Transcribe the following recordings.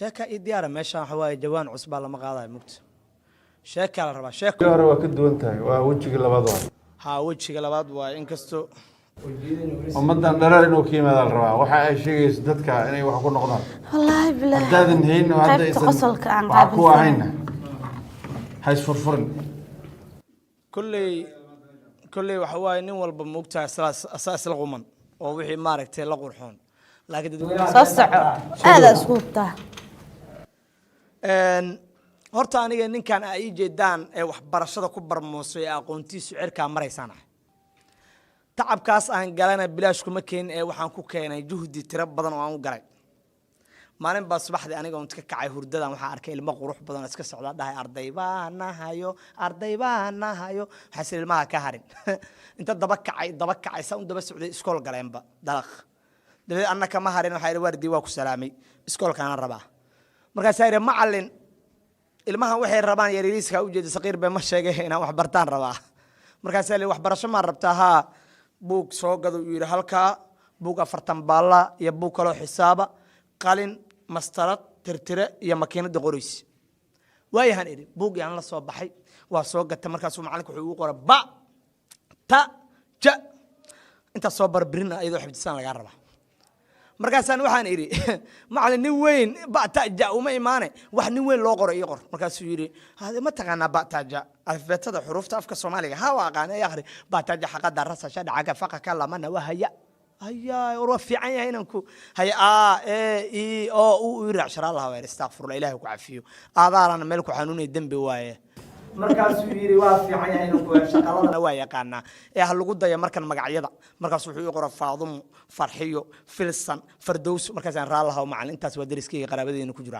sheeka ii diyaara meeshaan waxa waaye jawaan cusbaa lama qaadayo mugta sheekaa la rabaa sheeko hore waa ka duwan tahay waa wejiga labaad waa haa wejiga labaad waaye inkastoo ummadan dharar inuu ka yimaada la rabaa waxa ay sheegayso dadka inay wax ku noqdaan wallaahi bilaahi haddaadan hayn oo hadda qaybta qosolka aan wax ku qaabilsan ahayna ha isfurfurin kolley waxa waaye nin walba moogtahay asaa isla quman oo wixii maaragtay la qurxoon laakiin dadweynaha soo soco aada isku hubtaa horta aniga ninkan ay ii jeedaan ee waxbarashada ku barmoosay ee aqoontiisu cirkaa maraysaan ah tacabkaas aan galana bilaash kuma keenin ee waxaan ku keenay juhdi tiro badan oo aan u galay maalin baa subaxdii aniga oon ka kacay hurdadan waxaan arkay ilmo qurux badan oo iska socda dhahay arday baan nahayo waxaa ilmaha ka harin inta daba kacay saa un daba socday iskool galeenba dalaq dabeed anna kama harin waxaa yidhi waardii waa ku salaamay iskoolkaana rabaa markaasaa yidhi macallin ilmahan waxay rabaan yaryariiska u jeeda saqiir bay ma sheegay inaan wax bartaan rabaa markaasaa yidhi waxbarasho maan rabtaa haa buug soo gado uu yidhi halkaa buug 40 baalla iyo buug kaloo xisaaba qalin mastarad tirtire iyo makiinada qorays waayahan idhi buug yaan la soo baxay waa soo gatay markaasuu macalinku wuxuu ugu qoray ba ta ja inta soo barbirina iyadoo xifdisan laga rabaa markaasaan waxaan idhi macallin nin weyn ba ta ja uma imaane wax nin weyn loo qoray ii qor markaasuu yidhi hade ma taqaanaa ba ta ja alfbeetada xuruufta afka soomaaliga ha waa aqaan ee akhri ba ta ja xaqada rasa shadhaca faqa kalamana wahaya هيا ورفي عيني هنا نكو هيا اي او يرع شر الله وير استغفر الله إلهي وعافيه اذار انا ملك حنوني دنبي وايه markaasuu yiri waa fiican yahay inuu ku shaqaladana waa yaqaana ee hal lagu dayo markan magacyada markaas wuxuu qoro faadum farxiyo filsan fardows markaas aan raalaha macallin intaas waa dariskii qaraabadeena ku jira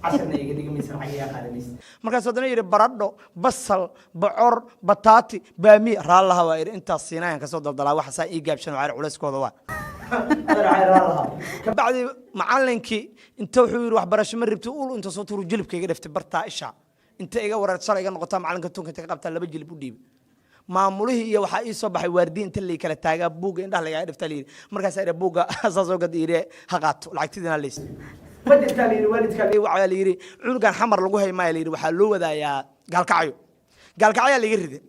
casharna iga dhigmaysan xaqiiqa qaadamis markaas wadana yiri baradho basal bocor bataati baami raalaha waa intaas siinayaan ka soo daldalaa waxa saa ii gaabshan waa culeyskooda waa kabacdi macallinkii inta wuxuu yiri waxbarasho ma ribto ul inta soo turu jilibkayga dhaftay bartaa isha inta iga wareer shalay iga noqota macalinka tunka inta ka qabta laba jilib u dhiib maamulihii iyo waxa ii soo baxay waardiin inta la kala taagaa buuga indhaha laga dhifta leeyay markaas ay buuga asaasoo gad iire ha qaato lacagtidina leys wajidka leeyay waalidka leeyay waxa leeyay cunugan xamar lagu haymaa leeyay waxa loo wadaayaa gaalkacyo laga riday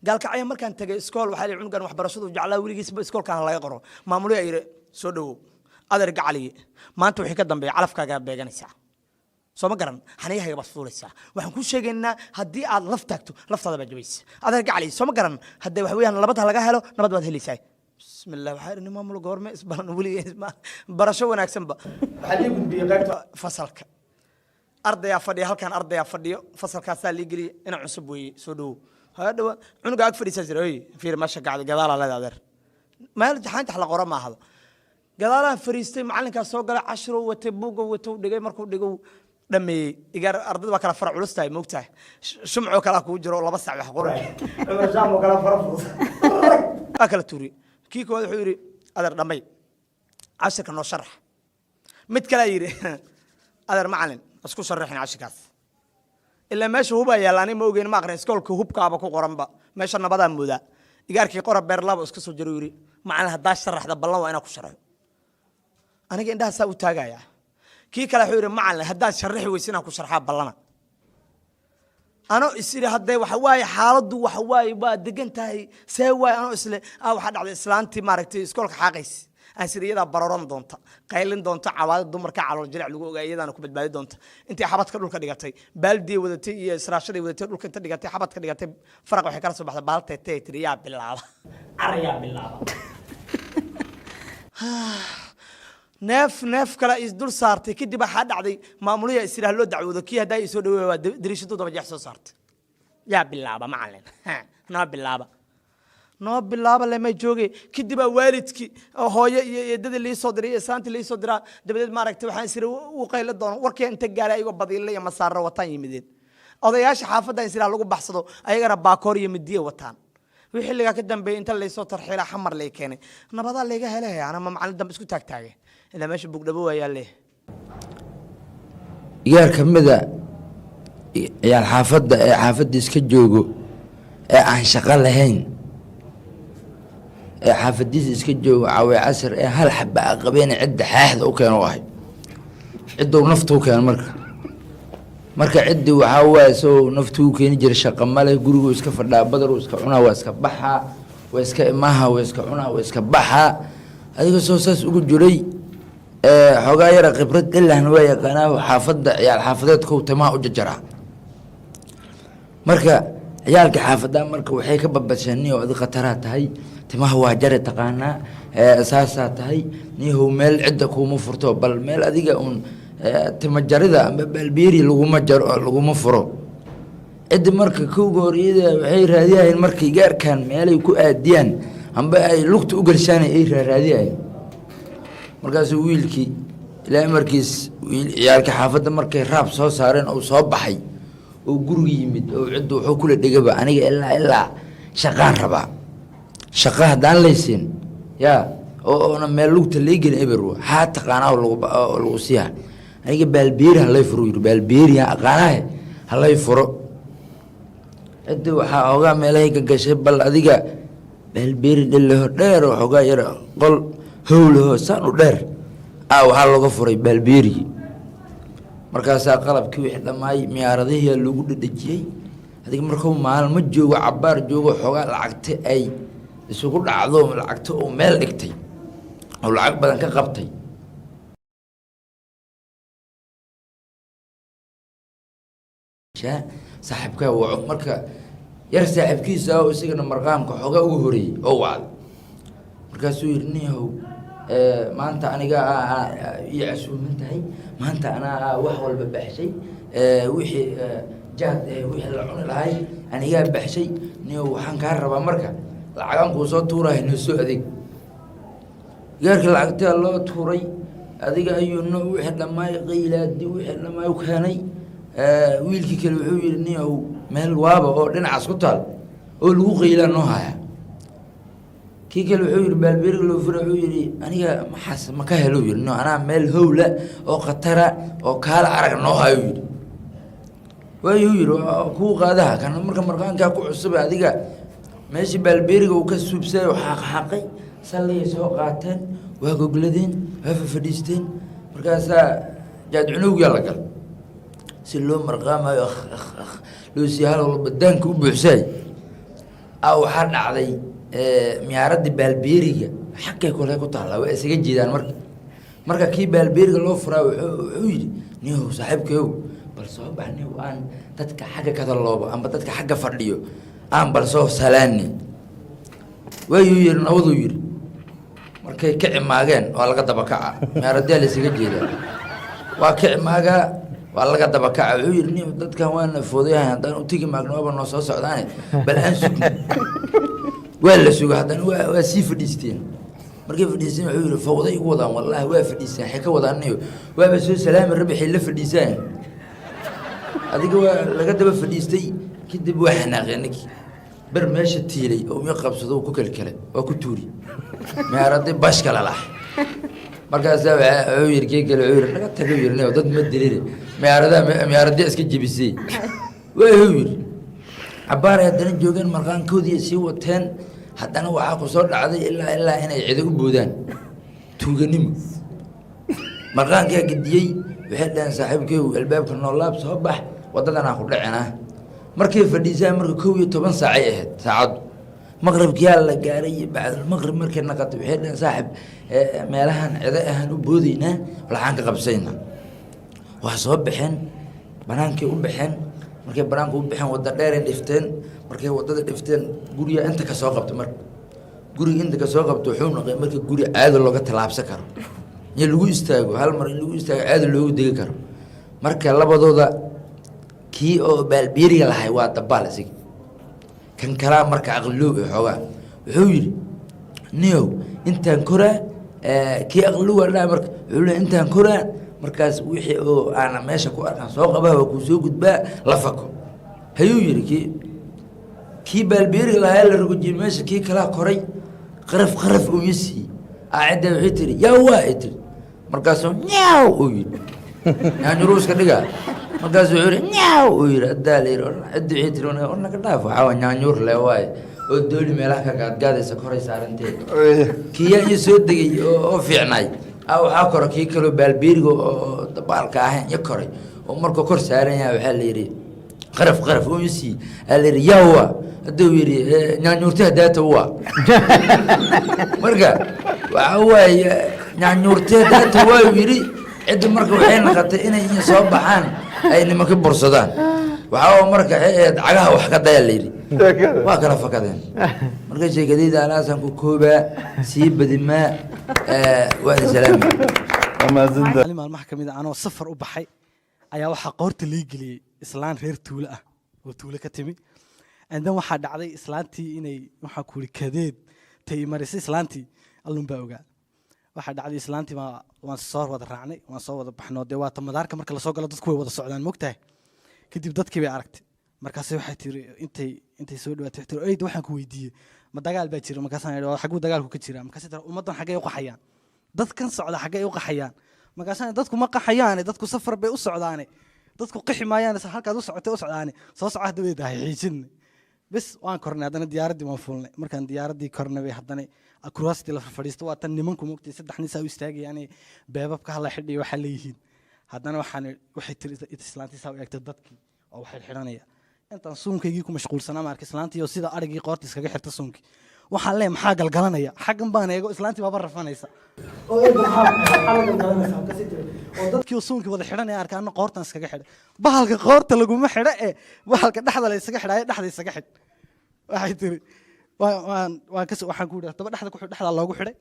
gaalkacyo markaan tagay iskool waxa leeyay cunugan waxbarashadu jeclaa wiligiisba iskoolkan laga qoro maamulihii ay soo dhawo adeer gacaliye maanta wixii ka dambeeyay calafkaaga beeganaysaa soo ma garan xaniyaha bas fuulaysa waxaan ku sheegaynaa haddii aad laf taagto laftaada baa jabaysa adeer gacali soo ma garan haddii wax weeyaan nabad laga helo nabad waad helaysaa bismillaah waxaa idin maamul goorme isbaran weli barasho wanaagsan ba waxa la gudbiyay qaybta fasalka ardaya fadhiyo halkan ardaya fadhiyo fasalkaas la geliyo ina cusub weeye soo dhaw hada cunuga ag fadhiisa jiray fiir ma shaqada gadaal la adeer meel jaxanta la qoro ma ahado gadaalaha fariistay macallinka soo galay 10 watay buuga wato dhigay markuu dhigo dhameeyay igar ardada kala far culustaay moogtahay shumco kala ku jiro laba sac wax qoray jaamo kala far fudud akala turi kii kooda wuxuu yiri adeer dhamay cashirka noo sharax mid kale yiri adeer macallin isku sharaxin cashirkaas illa meesha huba yeelaani ma ogeyn ma aqrin iskoolka hubkaaba ku qoranba meesha nabada mooda igarkii qora beer laba isku soo jiro yiri macallin hadaa sharaxda ballan waa ina ku sharaxo aniga indhaha saa u taagaya kii kale wuxuu yiri macallin hadaa sharaxi weysina ku sharxaa ballana ano isiri haday waxa waay xaaladu waxa waay baa degan tahay see waay ano isle waxa dhacday islaantii maaragtay iskoolka xaqays aan siriyada baroran doonta qaylin doonta cawaad dumarka calool jilc lagu ogaayadana ku badbaadi doonta intii xabadka dhulka dhigatay baaldi wadatay iyo israashadii wadatay dhulka inta dhigatay xabadka dhigatay faraq waxay kala soo baxday baaltay tiriya bilaaba ariya bilaaba neef kala is dul saartay kadib waxa dhacday maamulaya israa loo dacwado kii haday soo dhaweeyay dariishadu daba jeex soo saartay yaa bilaaba macallin noo bilaaba lama joogay kadib waalidkii hooyo iyo dad li soo diray saanti li soo diraa dabadeed maaragtay waxaan isra u qaylo doon warkii inta gaaray ayagoo badiilay ama saar wataan yimideen odayaasha xaafadda israa lagu baxsado ayagana baakoor iyo midiye wataan wixii laga ka dambeeyay inta la soo tarxiila xamar lay keenay nabada laga helay ana macallin dambe isku taagtaagay ila meesha bugdhabo waa yaale yaar kamida yaar xaafadda ee xaafadda iska joogo ee aan shaqo lahayn ee xaafadiisa iska joogo caway casar ee hal xabba qabeen cidda xaaxda u keenay ciddou naftuu keen marka ciddii waxaa waaye soo naftuu keeni jiray shaqa male guriguu iska fadhaa badaruu iska cunaa waa iska baxaa waa iska imaha waa iska cunaa waa iska baxaa adiga soo saas ugu jiray xoogaa yara khibrad ilahna waa yaqaanaa xaafadda ciyaal xaafadeedkou timaha u jajaraa marka ciyaalka xaafaddaa marka waxay ka babadsheen niyow adi khataraa tahay timaha waa jare taqaanaa saasaa tahay niyahow meel cidda kuuma furto bal meel adiga uun tima jarida amba baalbeeri laguma furo ciddi marka kowga horyada waxay raadiyahayeen markay gaarkaan meelay ku aadiyaan amba ay lugta u gelshaan ay raadiyahayeen markaasuu wiilkii ilaa markiis ciyaalka xaafadda markay raab soo saareen oo soo baxay oo guriga yimid oo cidda wuxuu kula dhigaba aniga ilaa shaqaan rabaa shaqa haddaan laysiin yaa oona meel lugta laygeli eber haa taqaanaa lagu siiha aniga baalbeeri halay furo yiri baalbeeri aqaanahe halay furo cidda waxaa ogaa meelahay gagashay bal adiga baalbeeri dhillaho dheer oo xoogaa yar qol howlaho saan u dheer waxaa looga furay baalbeerigii markaasaa qalabkii wixii dhammaay miyaaradihiyaa loogu dhadhejiyey adiga markuu maalmo joogo cabbaar joogo xoogaa lacagta ay isugu dhacdo lacagta oo meel dhigtay oo lacag badan ka qabtay saaxiibkaa waco marka yar saaxiibkiisa oo isagana marqaamka xoogaa ugu horeeyey oo wacday markaasuu yidhi niyahow maanta aniga ii casuuman tahay maanta anaa wax walba baxshay wixii jaad wixii la cuni lahay anigaa baxshay niyow waxaan kaa rabaa marka lacagan kuu soo tuurahay noo soo adeeg gaarka lacagtaa loo tuuray adiga ayuu no wixii dhammaay qaylaadi wixii dhammaay u keenay wiilkii kale wuxuu yidhi niyow meel waaba oo dhinacaas ku taal oo lagu qaylaa noo haya kii kale wuxuu yidhi baalbeeriga loo fura wuxuu yidhi aniga maxaas ma ka helo yidhi no anaa meel howla oo khatara oo kaala arag noo hayo yidhi waayuu yidhi kuu qaadaha kana marka marqaankaa ku cusube adiga meeshii baalbeeriga uu ka suubsay oo xaaqxaaqay salligay soo qaateen waa gogladeen waa fafadhiisteen markaasaa jaad cunowgiyaa la gal si loo marqaamayo loo sii hal walba daanka u buuxsaay waxaa dhacday miyaaradii baalbeeriga xagkay kole ku taallaa waa isaga jeedaan marka kii baalbeeriga loo furaa wuxuu yidhi niyow saaxiibkayow bal soo bax niyow aan dadka xagga kadaloobo amba dadka xagga fadhiyo aan bal soo salaani waayuu yidhi nabaduu yidhi markay ka cimaageen waa laga dabakaca miyaaradiyaa la isaga jeedaa waa ka cimaagaa waa laga dabakaca wuxuu yidhi niyow dadkan waana foodayahay haddaan u tegi maagno waaba noo soo socdaane bal aan sugno waa la suga haddana waa sii fadhiisteen markay fadhiisteen wuxuu yidhi fawday igu wadaan wallaahi waa fadhiistaan waxay ka wadaanayo waaba soo salaami rabaxay la fadhiisaan adiga waa laga daba fadhiistay kadib waa xanaaqeen ninkii ber meesha tiilay oo mi qabsado ku kelkele waa ku tuuri miyaaradi bashka lalax markaasaa wuxuu yidhi kii kale wuxuu yidhi naga taga yidhi dad ma diline miyaaradiya iska jebisay wuxuu yidhi cabaaray haddana joogeen marqaankoodii sii wateen haddana waxaa ku soo dhacday ilaa inay cido u boodaan tuuganimo marqaankaa gediyey waxay dhaheen saaxiibkeygu albaabka noolaab soo bax waddadanaa ku dhacinaa markay fadhiisaan marka 11 saacay ahayd saacaddu maqribkiyaa la gaaray bacdalmaqrib markay naqatay waxay dhaheen saaxib meelahan cido ahaan u boodaynaa laxaan ka qabsaynaa waa soo baxeen banaankay u baxeen markay banaanka u baxeen wadda dheeray dhifteen markay waddada dhifteen guriga inta ka soo qabto marka guriga inta ka soo qabto wuxuu noqday marka guri caado looga tallaabsan karo in lagu istaago hal mar in lagu istaago caado loogu degi karo marka labadooda kii oo baalbeeriga lahay waa dabaal isaga kan kalaa marka aqliloob ee xoogaa wuxuu yidhi niyow intaan koraa kii aqliluga dhaa marka wuxuu leey intaan koraa markaas wixii oo aana meesha ku arkaan soo qabaa waa kuu soo gudbaa la fako hayuu yidhi kii baalbeeriga lahaa la rogojiyey meesha kii kalaa koray qaraf uu yasiiyey cidda waxay tiri yaa waa ay tiri markaasuu nyaaw uu yidhi nyaanyuruuska dhigaa markaasuu wuxuu yidhi nyaaw uu yidhi haddaa la yidhi cidda waxay tiri naga dhaaf waxaa waa nyaanyuur le waaye oo dooli meelaha ka gaadgaadaysa koray saaranteed kiyaa ii soo degay oo fiicnaay waxaa koro kii kaloo baalbeeriga oo dabaalka ahayn iyo koray oo markuu kor saaran yahay waxaa la yidhi qaraf oo isii aa la yidhi yawa hadduu yidhi nyaanyuurta hadaata waa marka waxa waaye nyaanyuurta hadaata waa yidhi cidda marka waxay naqatay inay soo baxaan ay nimanka bursadaan waxaa marka cagaha wax ka daya la yidhi waa kala fakadeen marka sheekadayda anaasaan ku koobaa sii badimaa waadi salaami maalmaha ka mid a anoo safar u baxay ayaa waxaa qoorta lii geliyey islaan reer tuulo ah oo tuulo ka timi andan waxaa dhacday islaantii inay waxaa ku yidhi kadeed tay marisay islaantii allun baa ogaa waxaa dhacday islaantii waan soo wada raacnay waan soo wada baxnoo dee waata madaarka marka lasoo galo dadku way wada socdaan mogtahay kadib dadkii bay aragtay markaase waxay tiri intay soo dhawaatay waxay tiri eyd waxaan ku weydiiyey ma dagaal baa jira markaasaan idhi xaguu dagaalku ka jira markaase tiri ummaddan xaggay u qaxayaan dadkan socda xaggay u qaxayaan markaasaan dadku ma qaxayaane dadku safar bay u socdaane dadku qixi maayaane halkaad u socotay u socdaane soo soco hadda way dahay xiijinne bes waan kornay haddana diyaaraddii waan fuulnay markaan diyaaraddii kornay bay haddana kuraastii la fadhiisto waa tan nimanku mogtay 3 nin saa u istaagayaane beebabka hala xidhiyo waxaa leeyihiin haddana waxay tiri islaantii saa u eegtay dadkii oo waxay xidhanaya intaan suunkaygii ku mashquulsanaa marka islaantii oo sida arigii qoorta iskaga xirta suunkii waxaan leeyahay maxaa galgalanaya xaggan baan eego islaantii baaba rafanaysa oo eego maxaa galgalanaysa halkaasi tiri oo dadkii oo suunkii wada xidhanaya arkaana qoortan iskaga xidhay bahalka qoorta laguma xidha ee bahalka dhexda la iskaga xidhaya dhexda iskaga xidh waxay tiri waxaan ku yidhi daba dhexda loogu xidhay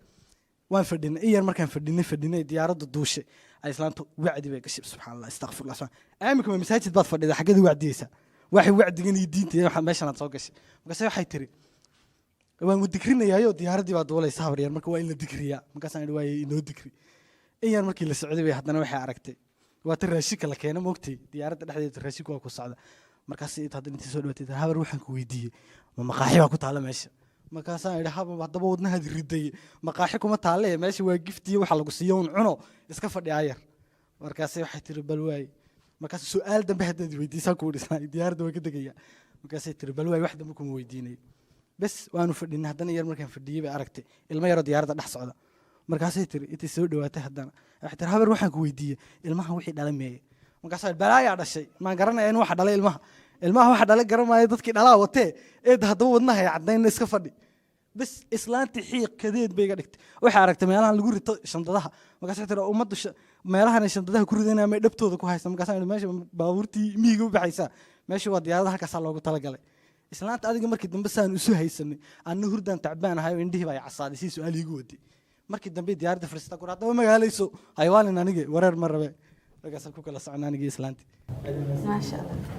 waan fadhinay iyar markaan fadhinay diyaaraddu duushay ay islaantu wacdi bay gashay subxaan allah astaqfirullah aaminka ma masaajid baad fadhida xaggeeda wacdiyeysa waxay wacdigan iyo diinta meeshan aad soo gashay markaase waxay tiri waan dikrinayaayoo diyaaraddii baa duulaysa habar yar marka waa in la dikriyaa markaasaan idhi waaye inoo dikri in yar markii la socday bay haddana waxay aragtay waa ta raashinka la keena moogtay diyaaradda dhexdeeda raashinku waa ku socda markaas haddana intii soo dhawaatay habar waxaan ku weydiiyey ma maqaaxi baa ku taalla meesha markaasaan idhi haddaba wadnahaad riday maqaaxi kuma taalle meesha waa giftiyo waxa lagu siiyo un cuno iska fadhi ayar markaase waxay tiri bal waaye markaas su'aal dambe haddaad weydiisaan ku dhisnaa diyaaradda waa ka degaya markaasay tiri bal waaye wax dambe kuma weydiinayo bes waanu fadhinay haddana yar markaan fadhiyey bay aragtay ilmo yaroo diyaaradda dhex socda markaasay tiri intay soo dhawaatay haddana waxay tiri habar waxaan ku weydiiyey ilmahan wixii dhala meeye markaasaa balaayaa dhashay maan garanaya in waxa dhalay ilmaha waxa dhalay garamaayo dadkii dhalaa watee eed haddaba wadnahay caddaynna iska fadhi bes islaantii xiiq kadeed bay iga dhigtay waxay aragtay meelahan lagu rito shandadaha markaasay tiri ummaddu meelahan ay shandadaha ku ridayna may dhabtooda ku haysa markaasaan meesha baabuurtii miyiga u baxaysaa meesha waa diyaarada halkaasaa loogu talagalay islaanta adiga markii dambe saan isu haysanay anna hurdaan tacbaan ahay oo indhihii baa i casaaday si su-aal iigu waday markii dambe diyaaradda fariistaa ku haddaba magaalayso haywaalin anige wareer ma rabe markaasaan ku kala socon anigii islaantii maasha allah